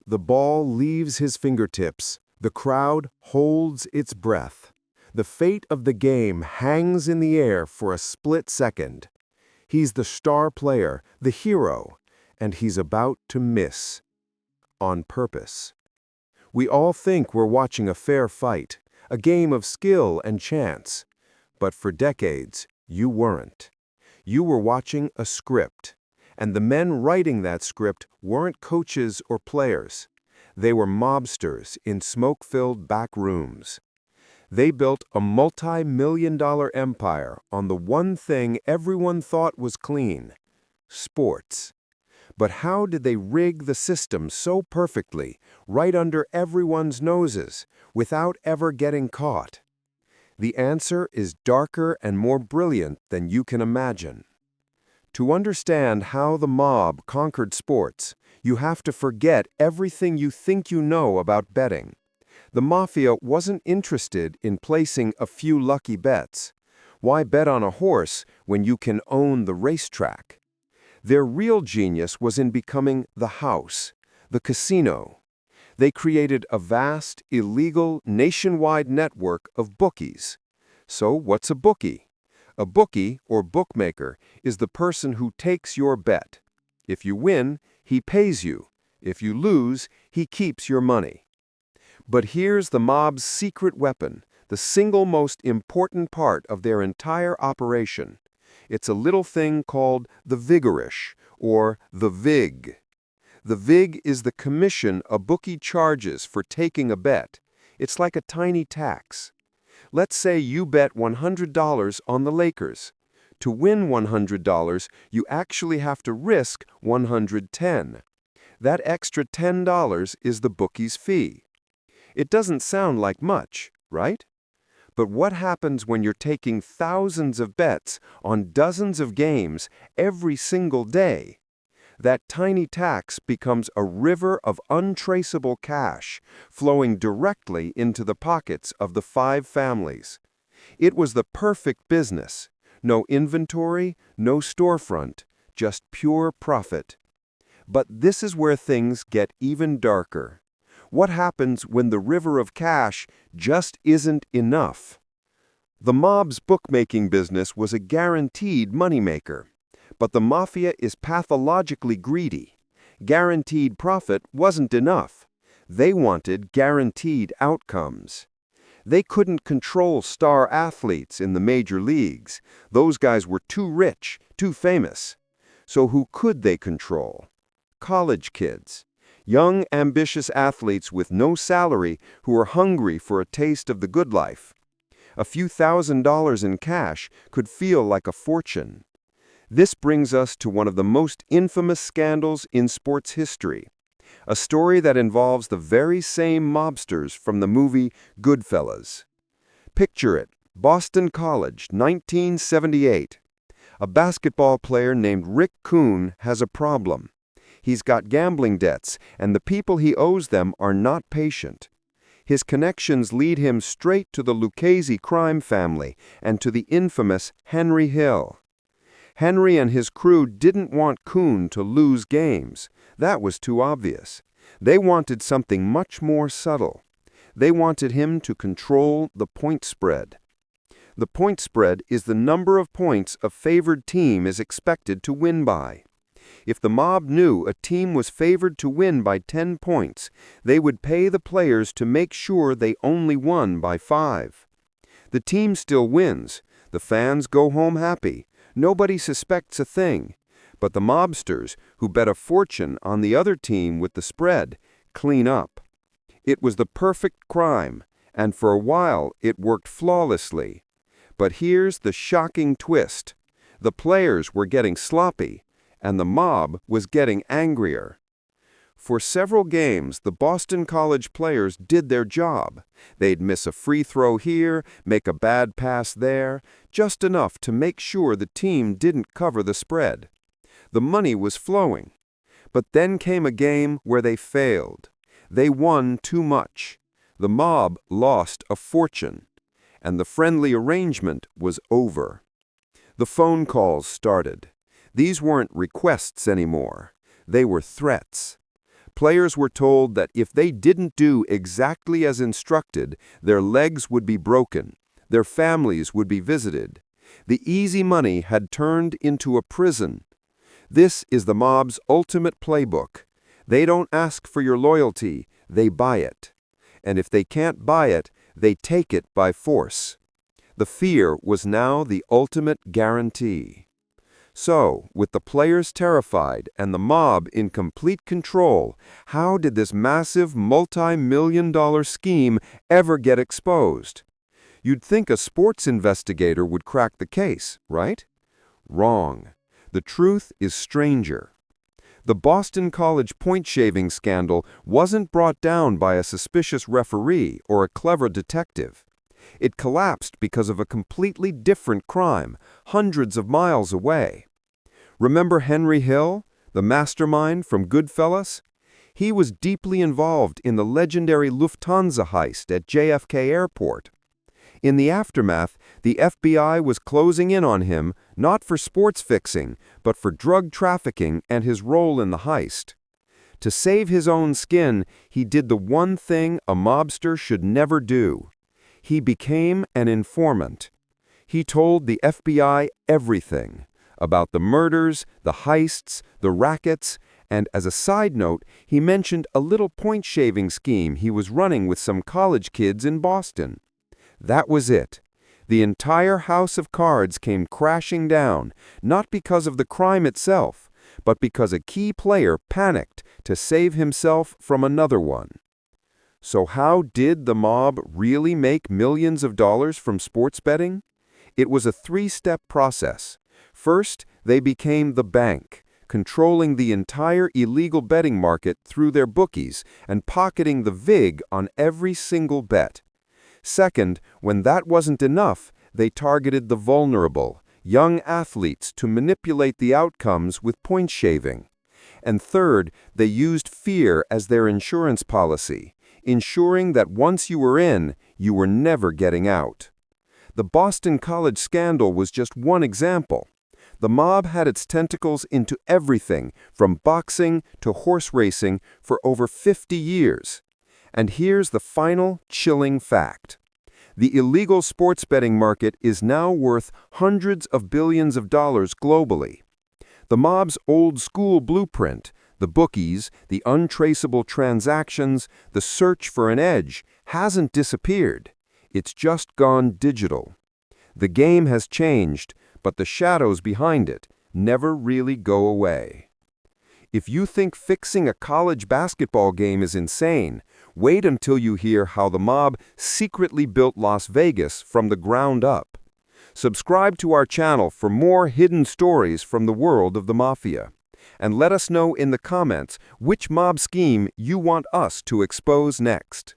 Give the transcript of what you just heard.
The ball leaves his fingertips. The crowd holds its breath. The fate of the game hangs in the air for a split second. He's the star player, the hero, and he's about to miss. On purpose. We all think we're watching a fair fight, a game of skill and chance. But for decades, you weren't. You were watching a script. And the men writing that script weren't coaches or players. They were mobsters in smoke-filled back rooms. They built a multi-million-dollar empire on the one thing everyone thought was clean: sports. But how did they rig the system so perfectly, right under everyone's noses, without ever getting caught? The answer is darker and more brilliant than you can imagine. To understand how the mob conquered sports, you have to forget everything you think you know about betting. The Mafia wasn't interested in placing a few lucky bets. Why bet on a horse when you can own the racetrack? Their real genius was in becoming the house, the casino. They created a vast, illegal, nationwide network of bookies. So what's a bookie? A bookie, or bookmaker, is the person who takes your bet. If you win, he pays you. If you lose, he keeps your money. But here's the mob's secret weapon, the single most important part of their entire operation. It's a little thing called the vigorish, or the vig. The vig is the commission a bookie charges for taking a bet. It's like a tiny tax. Let's say you bet $100 on the Lakers. To win $100, you actually have to risk $110. That extra $10 is the bookie's fee. It doesn't sound like much, right? But what happens when you're taking thousands of bets on dozens of games every single day? That tiny tax becomes a river of untraceable cash flowing directly into the pockets of the 5 families. It was the perfect business. No inventory, no storefront, just pure profit. But this is where things get even darker. What happens when the river of cash just isn't enough? The mob's bookmaking business was a guaranteed moneymaker. But the Mafia is pathologically greedy. Guaranteed profit wasn't enough. They wanted guaranteed outcomes. They couldn't control star athletes in the major leagues. Those guys were too rich, too famous. So who could they control? College kids. Young, ambitious athletes with no salary who are hungry for a taste of the good life. A few $1,000s in cash could feel like a fortune. This brings us to one of the most infamous scandals in sports history, a story that involves the very same mobsters from the movie Goodfellas. Picture it, Boston College, 1978. A basketball player named Rick Kuhn has a problem. He's got gambling debts, and the people he owes them are not patient. His connections lead him straight to the Lucchese crime family and to the infamous Henry Hill. Henry and his crew didn't want Kuhn to lose games. That was too obvious. They wanted something much more subtle. They wanted him to control the point spread. The point spread is the number of points a favored team is expected to win by. If the mob knew a team was favored to win by 10 points, they would pay the players to make sure they only won by 5. The team still wins. The fans go home happy. Nobody suspects a thing. But the mobsters, who bet a fortune on the other team with the spread, clean up. It was the perfect crime, and for a while it worked flawlessly. But here's the shocking twist. The players were getting sloppy, and the mob was getting angrier. For several games, the Boston College players did their job. They'd miss a free throw here, make a bad pass there, just enough to make sure the team didn't cover the spread. The money was flowing. But then came a game where they failed. They won too much. The mob lost a fortune. And the friendly arrangement was over. The phone calls started. These weren't requests anymore. They were threats. Players were told that if they didn't do exactly as instructed, their legs would be broken, their families would be visited. The easy money had turned into a prison. This is the mob's ultimate playbook. They don't ask for your loyalty, they buy it. And if they can't buy it, they take it by force. The fear was now the ultimate guarantee. So, with the players terrified and the mob in complete control, how did this massive multi-million-dollar scheme ever get exposed? You'd think a sports investigator would crack the case, right? Wrong. The truth is stranger. The Boston College point-shaving scandal wasn't brought down by a suspicious referee or a clever detective. It collapsed because of a completely different crime, hundreds of miles away. Remember Henry Hill, the mastermind from Goodfellas? He was deeply involved in the legendary Lufthansa Heist at JFK Airport. In the aftermath, the FBI was closing in on him, not for sports fixing, but for drug trafficking and his role in the heist. To save his own skin, he did the one thing a mobster should never do. He became an informant. He told the FBI everything about the murders, the heists, the rackets, and as a side note, he mentioned a little point-shaving scheme he was running with some college kids in Boston. That was it. The entire house of cards came crashing down, not because of the crime itself, but because a key player panicked to save himself from another one. So how did the mob really make millions of dollars from sports betting? It was a three-step process. First, they became the bank, controlling the entire illegal betting market through their bookies and pocketing the vig on every single bet. Second, when that wasn't enough, they targeted the vulnerable, young athletes to manipulate the outcomes with point shaving. And third, they used fear as their insurance policy, ensuring that once you were in, you were never getting out. The Boston College scandal was just one example. The mob had its tentacles into everything, from boxing to horse racing, for over 50 years. And here's the final, chilling fact. The illegal sports betting market is now worth hundreds of billions of dollars globally. The mob's old-school blueprint, the bookies, the untraceable transactions, the search for an edge, hasn't disappeared. It's just gone digital. The game has changed, but the shadows behind it never really go away. If you think fixing a college basketball game is insane, wait until you hear how the mob secretly built Las Vegas from the ground up. Subscribe to our channel for more hidden stories from the world of the Mafia. And let us know in the comments which mob scheme you want us to expose next.